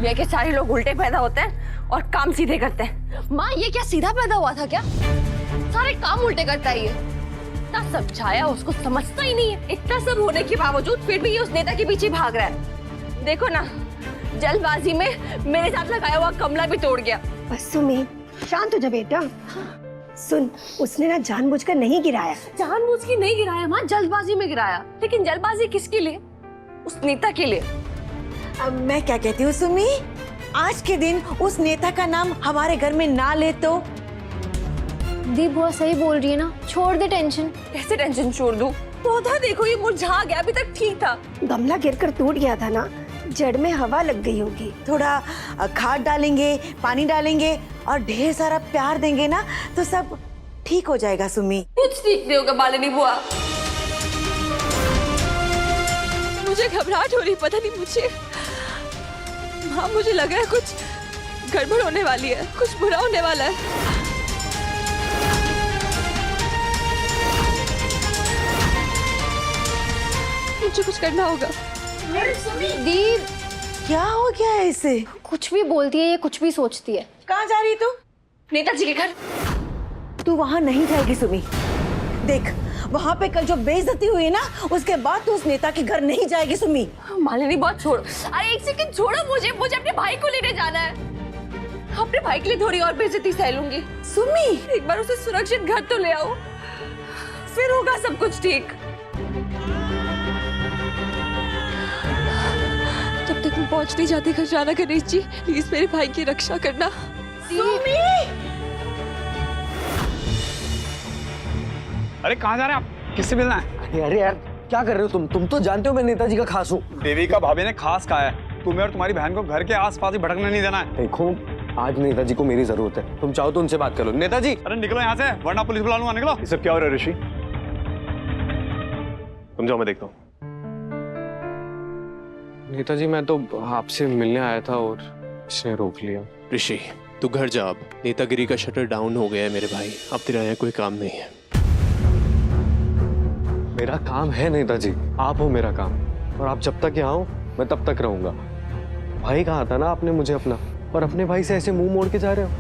दुनिया के सारे लोग उल्टे पैदा होते हैं और काम सीधे करते हैं। माँ ये क्या सीधा पैदा हुआ था क्या? सारे काम उल्टे करता है ये। इतना समझाया उसको समझता ही नहीं है। इतना सब होने के बावजूद फिर भी ये उस नेता के पीछे भाग रहा है। देखो ना, जल्दबाजी में मेरे साथ लगाया हुआ कमला भी तोड़ गया। बस सुमी, शांत हो जा बेटा। सुन, उसने ना जानबूझकर नहीं गिराया। जानबूझ के नहीं गिराया माँ, जल्दबाजी में गिराया। लेकिन जल्दबाजी किसके लिए? उस नेता के लिए। अब मैं क्या कहती हूँ सुमी, आज के दिन उस नेता का नाम हमारे घर में ना ले तो। दी बुआ सही बोल रही है ना, छोड़ दे टेंशन। कैसे टेंशन छोड़ दूं? पौधा देखो ये मुरझा गया, अभी तक ठीक था। गमला गिरकर टूट गया था ना, जड़ में हवा लग गई होगी। थोड़ा खाद डालेंगे, पानी डालेंगे और ढेर सारा प्यार देंगे ना तो सब ठीक हो जाएगा सुमी। कुछ ठीक नहीं होगा मालिनी बुआ। मुझे घबराहट हो रही, पता नहीं मुझे। हाँ, मुझे लग रहा है कुछ गड़बड़ होने वाली है, कुछ बुरा होने वाला है। मुझे कुछ करना होगा। दी क्या हो गया है इसे? कुछ भी बोलती है, ये कुछ भी सोचती है। कहाँ जा रही तू? नेताजी के घर। तू वहाँ नहीं जाएगी सुमी। देख, वहाँ पे कल जो बेइज्जती हुई ना, उसके बाद तू उस नेता के घर नहीं जाएगी सुमी। मालिनी बहुत छोड़ो। अरे एक सेकंड छोड़ो मुझे अपने भाई को लेने जाना है। अपने भाई के लिए थोड़ी और बेइज्जती सह लूंगी। सुमी, एक बार उसे सुरक्षित घर तो ले आओ, फिर होगा सब कुछ ठीक। जब तक मैं पहुंच नहीं जाती घर जाना गणेश जी, प्लीज मेरे भाई की रक्षा करना। सुमी! अरे कहाँ जा रहे हैं आप? किससे मिलना है? अरे यार क्या कर रहे हो तुम तो जानते हो मैं नेताजी का खास हूँ। देवी का भाभी ने खास कहा है तुम्हें और तुम्हारी बहन को घर के आसपास ही भटकने नहीं देना है। देखो, आज नेताजी को मेरी जरूरत है, तुम चाहो तो उनसे बात करो। नेताजी! अरे निकलो यहाँ से, वरना पुलिस बुला लूंगा। निकलो। ये सब क्या हो रहा है ऋषि? तुम जाओ, मैं देखता हूँ। नेताजी मैं तो आपसे मिलने आया था और इसने रोक लिया। ऋषि तू घर जा, अब नेतागिरी का शटर डाउन हो गया है मेरे भाई, अब तेरा यहाँ कोई काम नहीं है। मेरा काम है नेताजी, आप हो मेरा काम, और आप जब तक यहाँ हो मैं तब तक रहूंगा। भाई कहा था ना आपने मुझे अपना, और अपने भाई से ऐसे मुंह मोड़ के जा रहे हो।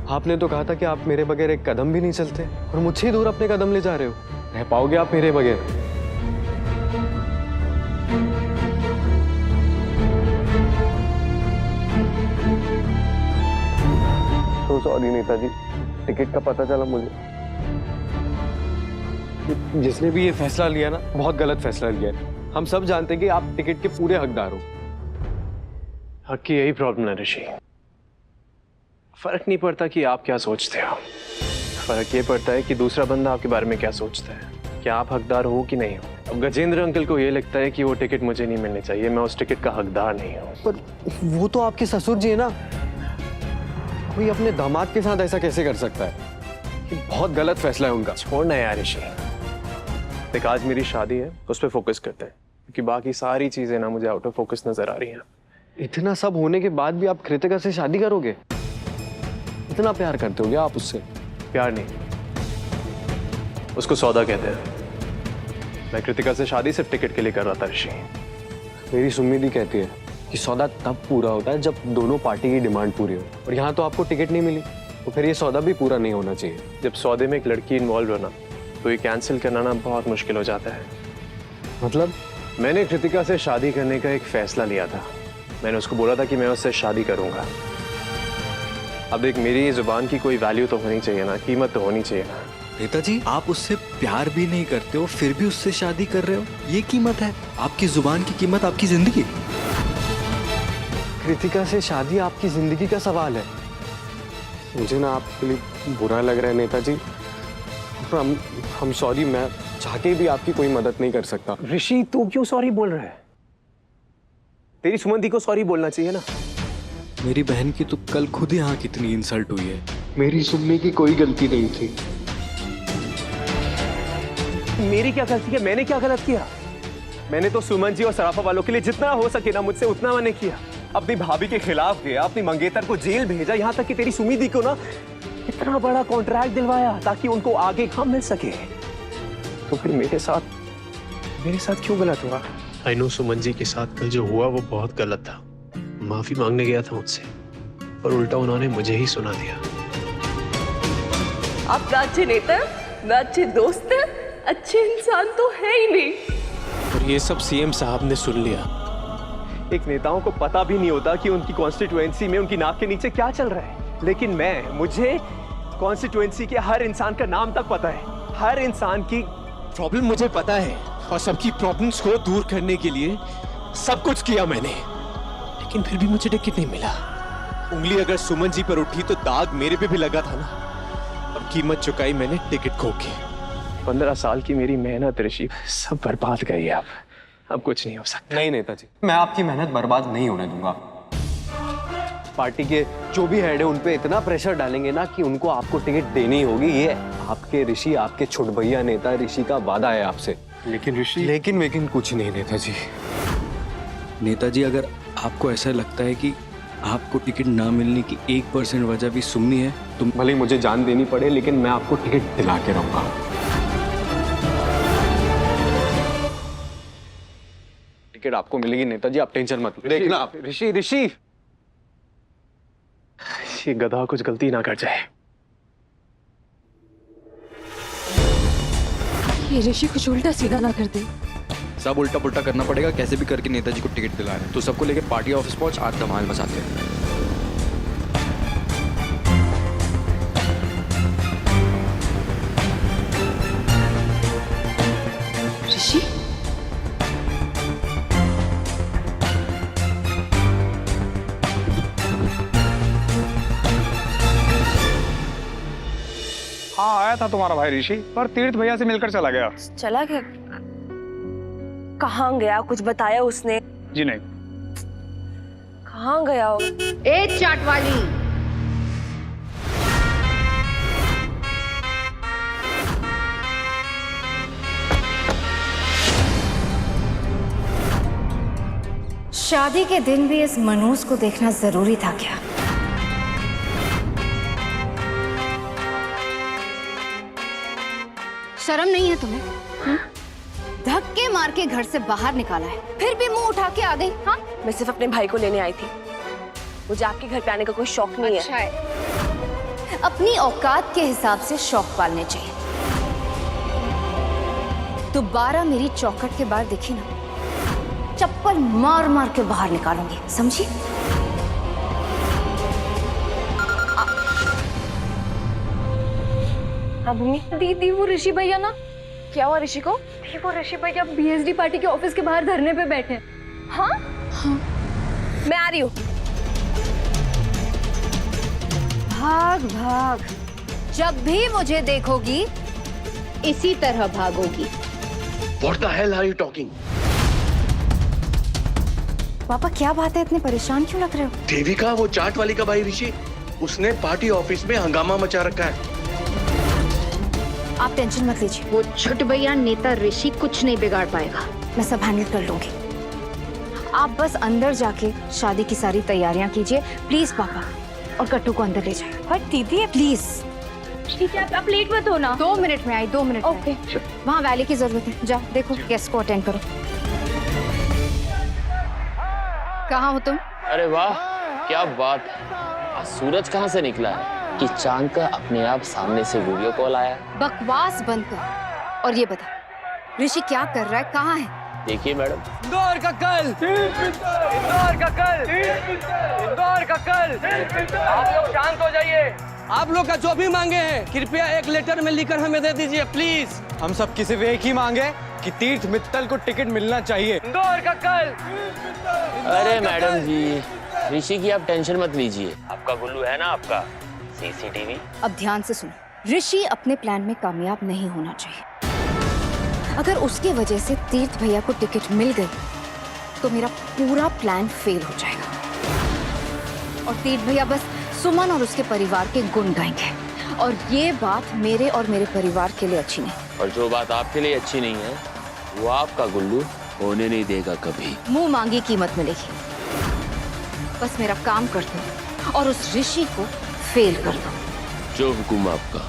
आपने तो कहा था कि आप मेरे बगैर एक कदम भी नहीं चलते, और मुझसे ही दूर अपने कदम ले जा रहे हो। रह पाओगे आप मेरे बगैर? तो सॉरी नेताजी, टिकट का पता चला मुझे। जिसने भी ये फैसला लिया ना, बहुत गलत फैसला लिया है। हम सब जानते हैं कि आप टिकट के पूरे हकदार हो। हक की यही प्रॉब्लम है ऋषि, फर्क नहीं पड़ता कि आप क्या सोचते हो, फर्क ये पड़ता है कि दूसरा बंदा आपके बारे में क्या सोचता है, क्या आप हकदार हो कि नहीं हो। अब गजेंद्र अंकल को ये लगता है कि वो टिकट मुझे नहीं मिलनी चाहिए, मैं उस टिकट का हकदार नहीं हूँ। पर वो तो आपके ससुर जी है ना, कोई अपने दामाद के साथ ऐसा कैसे कर सकता है? ये बहुत गलत फैसला है उनका। छोड़ना यार ऋषि, देख आज मेरी शादी है, उस पर फोकस करते हैं, क्योंकि बाकी सारी चीजें ना मुझे आउट ऑफ फोकस नजर आ रही हैं। इतना सब होने के बाद भी आप कृतिका से शादी करोगे? इतना प्यार करते हो क्या आप उससे? प्यार नहीं, उसको सौदा कहते हैं। मैं कृतिका से शादी सिर्फ टिकट के लिए कर रहा था ऋषि। मेरी सुम्मीदी कहती है कि सौदा तब पूरा होता है जब दोनों पार्टी की डिमांड पूरी हो, और यहाँ तो आपको टिकट नहीं मिली, तो फिर ये सौदा भी पूरा नहीं होना चाहिए। जब सौदे में एक लड़की इन्वॉल्व हो ना, तो ये कैंसिल करना ना बहुत मुश्किल हो जाता है। मतलब? मैंने कृतिका से शादी करने का एक फैसला लिया था, मैंने उसको बोला था कि मैं उससे शादी करूंगा। अब देख, मेरी जुबान की कोई वैल्यू तो होनी चाहिए ना, कीमत तो होनी चाहिए ना। नेताजी, आप उससे प्यार भी नहीं करते हो, फिर भी उससे शादी कर रहे हो, ये कीमत है? आपकी जुबान की कीमत आपकी जिंदगी। कृतिका से शादी आपकी जिंदगी का सवाल है। मुझे ना आपके लिए बुरा लग रहा है नेताजी। हम सॉरी, मैं चाह के भी आपकी कोई मदद नहीं कर सकता। ऋषि तू क्यों सॉरी बोल रहा है? तेरी सुमंती को सॉरी बोलना चाहिए ना। मेरी बहन की तो कल खुद यहाँ कितनी इंसल्ट हुई है। मेरी सुम्मी की कोई गलती नहीं थी। मेरी क्या गलती है? मैंने क्या गलत किया? मैंने तो सुमन जी और सराफा वालों के लिए जितना हो सके ना मुझसे उतना मैंने किया। अपनी भाभी के खिलाफ गया, अपनी मंगेतर को जेल भेजा, यहाँ तक कि तेरी सुमिदी को ना इतना बड़ा कॉन्ट्रैक्ट दिलवाया ताकि उनको आगे काम मिल सके। तो फिर मेरे साथ क्यों गलत हुआ? आई नो सुमन जी के साथ कल जो हुआ वो बहुत गलत था, माफी मांगने गया था मुझसे, पर उल्टा उन्होंने मुझे ही सुना दिया। आप ना अच्छे नेता, ना अच्छे दोस्त, अच्छे इंसान तो है ही नहीं। और ये सब सीएम साहब ने सुन लिया। एक नेताओं को पता भी नहीं होता कि उनकी कॉन्स्टिट्यूएंसी में उनकी नाक के नीचे क्या चल रहा है, लेकिन मुझे कॉन्स्टिट्यूएंसी के हर इंसान का नाम तक पता है, हर इंसान की प्रॉब्लम मुझे पता है और सबकी प्रॉब्लम्स को दूर करने के लिए सब कुछ किया मैंने, लेकिन फिर भी मुझे टिकट नहीं मिला। उंगली अगर सुमन जी पर उठी तो दाग मेरे पे भी लगा था ना। अब कीमत चुकाई मैंने टिकट खो के। 15 साल की मेरी मेहनत ऋषि सब बर्बाद गई है। अब कुछ नहीं हो सकता। नहीं नेताजी, मैं आपकी मेहनत बर्बाद नहीं होने दूंगा। पार्टी के जो भी हेड है उन पे इतना प्रेशर डालेंगे ना कि उनको आपको टिकट देनी होगी। ये आपके ऋषि, आपके छोट भैया नेता ऋषि का वादा है आपसे। लेकिन ऋषि, लेकिन कुछ नहीं नेताजी। नेताजी, अगर आपको ऐसा लगता है कि आपको टिकट ना मिलने की 1% वजह भी सुमनी है तो भले ही मुझे जान देनी पड़े, लेकिन मैं आपको टिकट दिला के रहूंगा। टिकट आपको मिलेगी नेताजी, आप टेंशन मत देखना। आप ऋषि ये गधा कुछ गलती ना कर जाए। ये ऋषि कुछ उल्टा सीधा ना कर दे। सब उल्टा पुल्टा करना पड़ेगा, कैसे भी करके नेताजी को टिकट दिलाना। तो सबको लेकर पार्टी ऑफिस पहुंच, आज धमाल मचाते हैं। ऋषि, हाँ आया था तुम्हारा भाई ऋषि, पर तीर्थ भैया से मिलकर चला गया। चला गया? कहाँ गया? कुछ बताया उसने? जी नहीं। कहाँ गया हो? ए चाट वाली, शादी के दिन भी इस मनोज को देखना जरूरी था क्या? शर्म नहीं है तुम्हें? धक्के मार के घर से बाहर निकाला है, फिर भी मुंह उठा के आ गई। हाँ, मैं सिर्फ अपने भाई को लेने आई थी। मुझे आपके घर पे आने का कोई शौक नहीं अच्छा है। अपनी औकात के हिसाब से शौक पालने चाहिए। दोबारा मेरी चौखट के बाहर दिखी ना, चप्पल मार मार के बाहर निकालूंगी, समझी? हाँ भूमि दीदी, वो ऋषि भैया ना, क्या हुआ ऋषि को? वो ऋषि भैया बीएसडी पार्टी के ऑफिस के बाहर धरने पे बैठे हैं। हाँ हाँ, मैं आ रही हूँ। भाग भाग, जब भी मुझे देखोगी इसी तरह भागोगी। What the hell are you talking? पापा क्या बात है, इतने परेशान क्यों लग रहे हो? देविका, वो चाट वाली का भाई ऋषि, उसने पार्टी ऑफिस में हंगामा मचा रखा है। आप टेंशन मत लीजिए, वो छोटे भैया नेता ऋषि कुछ नहीं बिगाड़ पाएगा, मैं सब हैंडल कर लूंगी। आप बस अंदर जाके शादी की सारी तैयारियां कीजिए प्लीज पापा, और कट्टू को अंदर ले जाए। और दीदी प्लीज। ठीक है, आप लेट मत हो ना। 2 मिनट में आई, 2 मिनट में। ओके। वहाँ वैली की जरूरत है, जा देखो गेस्ट को अटेंड करो। कहाँ हो तुम? अरे वाह, क्या बात है। आज सूरज कहाँ से निकला है कि चांद का अपने आप सामने से वीडियो कॉल आया। बकवास बंद कर और ये बता, ऋषि क्या कर रहा है, कहाँ है? देखिए मैडम, इंदौर का कल, इंदौर का कल, इंदौर का कल। आप लोग शांत हो जाइए। आप लोग का जो भी मांगे हैं कृपया एक लेटर में लिखकर हमें दे दीजिए प्लीज। हम सब किसी एक ही मांगे कि तीर्थ मित्तल को टिकट मिलना चाहिए। इंदौर का कल। अरे मैडम जी, ऋषि की आप टेंशन मत लीजिए। आपका गुल्लू है ना, आपका सीसीटीवी। अब ध्यान से सुनो, ऋषि अपने प्लान में कामयाब नहीं होना चाहिए। अगर उसके वजह से तीर्थ भैया को टिकट मिल गई तो मेरा पूरा प्लान फेल हो जाएगा और तीर्थ भैया बस सुमन और उसके परिवार के गुण गाएंगे, और ये बात मेरे और मेरे परिवार के लिए अच्छी नहीं। और जो बात आपके लिए अच्छी नहीं है वो आपका गुल्लू होने नहीं देगा कभी। मुंह मांगी कीमत मिलेगी। बस मेरा काम कर दो और उस ऋषि को फेल कर दो। जो हुकुम आपका।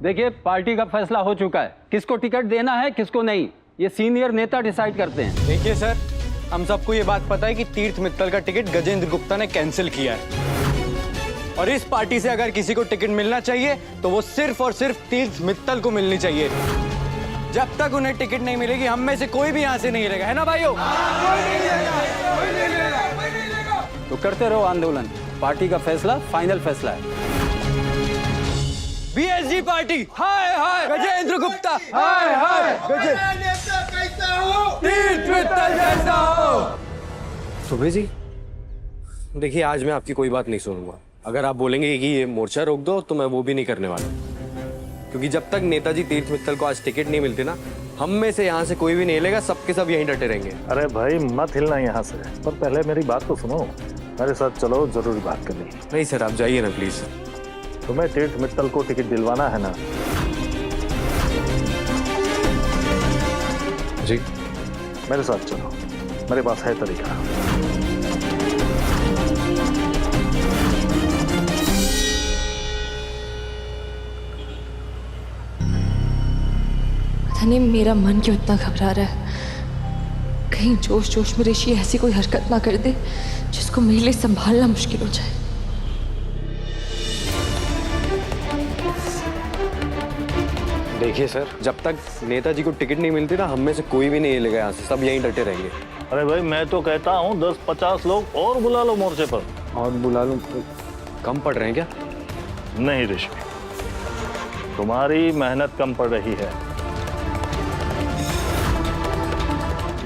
देखिए, पार्टी का फैसला हो चुका है, किसको टिकट देना है किसको नहीं। ये सीनियर नेता डिसाइड करते हैं। देखिए सर, हम सबको ये बात पता है कि तीर्थ मित्तल का टिकट गजेंद्र गुप्ता ने कैंसिल किया है, और इस पार्टी से अगर किसी को टिकट मिलना चाहिए तो वो सिर्फ और सिर्फ तीर्थ मित्तल को मिलनी चाहिए। जब तक उन्हें टिकट नहीं मिलेगी हम में से कोई भी यहाँ से नहीं रहेगा, है ना भाइयों? तो करते रहो आंदोलन, पार्टी का फैसला फाइनल फैसला है। बीएसजी पार्टी हाय हाय, गजेंद्र गुप्ता हाय हाय, तीर्थ मित्तल जैसा हो। सुबह जी, देखिए आज मैं आपकी कोई बात नहीं सुनूंगा। अगर आप बोलेंगे कि ये मोर्चा रोक दो तो मैं वो भी नहीं करने वाला, क्योंकि जब तक नेताजी तीर्थ मित्तल को आज टिकट नहीं मिलती ना, हम में से यहाँ से कोई भी नहीं हिलेगा, सबके सब यहीं डटे रहेंगे। अरे भाई मत हिलना यहाँ से, पर पहले मेरी बात तो सुनो। मेरे साथ चलो, जरूरी बात करनी। नहीं सर, आप जाइए ना प्लीज। तुम्हें तीर्थ मित्तल को टिकट दिलवाना है ना? जी मेरे साथ चलो, मेरे पास है तरीका। पता नहीं मेरा मन क्यों इतना घबरा रहा है, कहीं जोश जोश में ऋषि ऐसी कोई हरकत ना कर दे जिसको मेरे लिए संभालना मुश्किल हो जाए। देखिए सर, जब तक नेताजी को टिकट नहीं मिलती ना, हम में से कोई भी नहीं हिलेगा यहाँ से, सब यहीं डटे रहेंगे। अरे भाई मैं तो कहता हूँ 10-50 लोग और बुला लो मोर्चे पर। और बुला लो? कम पड़ रहे हैं क्या? नहीं ऋषि, तुम्हारी मेहनत कम पड़ रही है।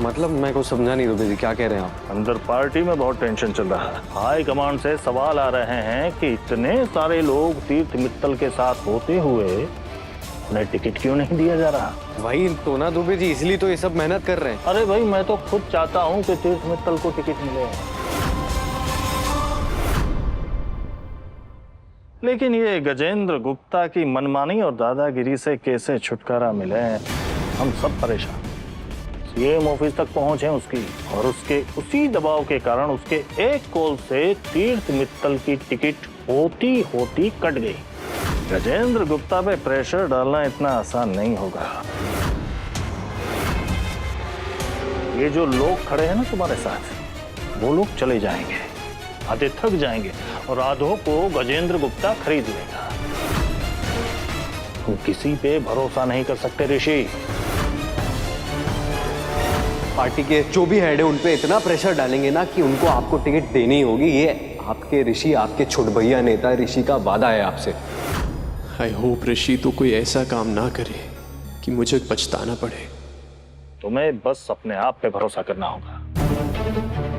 मतलब मैं कुछ समझा नहीं दुबे जी, क्या कह रहे हैं आप? अंदर पार्टी में बहुत टेंशन चल रहा है। हाई कमांड से सवाल आ रहे हैं कि इतने सारे लोग तीर्थ मित्तल के साथ होते हुए उन्हें टिकट क्यों नहीं दिया जा रहा? वही तो ना दुबे जी, इसलिए तो ये सब मेहनत कर रहे हैं। अरे भाई मैं तो खुद चाहता हूँ कि तीर्थ मित्तल को टिकट मिले, लेकिन ये गजेंद्र गुप्ता की मनमानी और दादागिरी से कैसे छुटकारा मिले, हम सब परेशान। सीएम ऑफिस तक पहुंचे उसकी, और उसके उसी दबाव के कारण उसके एक कॉल से तीर्थ मित्तल की टिकट होती होती कट गई। गजेंद्र गुप्ता पे प्रेशर डालना इतना आसान नहीं होगा। ये जो लोग खड़े हैं ना तुम्हारे साथ, वो लोग चले जाएंगे, आधे थक जाएंगे, और आधों को गजेंद्र गुप्ता खरीद लेगा। तुम किसी पे भरोसा नहीं कर सकते ऋषि। पार्टी के जो भी हेड है उन पे इतना प्रेशर डालेंगे ना कि उनको आपको टिकट देनी होगी। ये आपके ऋषि, आपके छोट भैया नेता ऋषि का वादा है आपसे। आई होप ऋषि तो कोई ऐसा काम ना करे कि मुझे पछताना पड़े। तुम्हें बस अपने आप पे भरोसा करना होगा।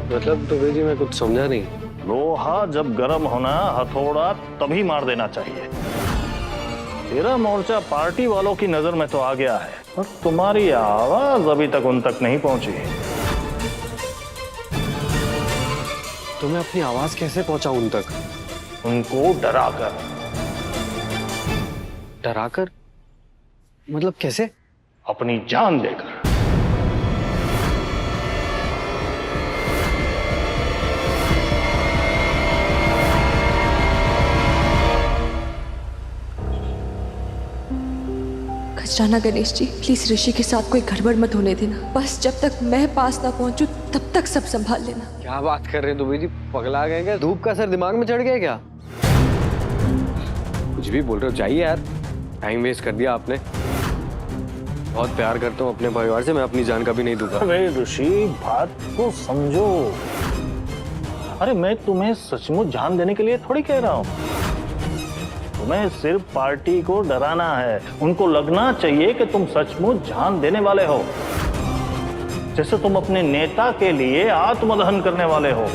मतलब दुबे जी मैं कुछ समझा नहीं। लोहा जब गर्म होना, हथौड़ा तभी मार देना चाहिए। तेरा मोर्चा पार्टी वालों की नजर में तो आ गया है, और तुम्हारी आवाज अभी तक उन तक नहीं पहुंची। तो मैं अपनी आवाज कैसे पहुंचाऊं उन तक? उनको डराकर। डराकर? मतलब कैसे? अपनी जान देकर। खजराना गणेश जी, प्लीज ऋषि के साथ कोई गड़बड़ मत होने देना। बस जब तक मैं पास ना पहुंचूं तब तक सब संभाल लेना। क्या बात कर रहे हैं दुबे जी, पगला गए क्या? धूप का असर दिमाग में चढ़ गया क्या? कुछ भी बोल रहे हो, जाइए यार, टाइम वेस्ट कर दिया आपने। बहुत प्यार करता हूँ अपने परिवार से, मैं अपनी जान कभी नहीं दूंगा। अरे ऋषि, बात को समझो। अरे मैं तुम्हें सचमुच जान देने के लिए थोड़ी कह रहा हूँ। तुम्हें सिर्फ पार्टी को डराना है। उनको लगना चाहिए कि तुम सचमुच जान देने वाले हो, जैसे तुम अपने नेता के लिए आत्मदहन करने वाले हो।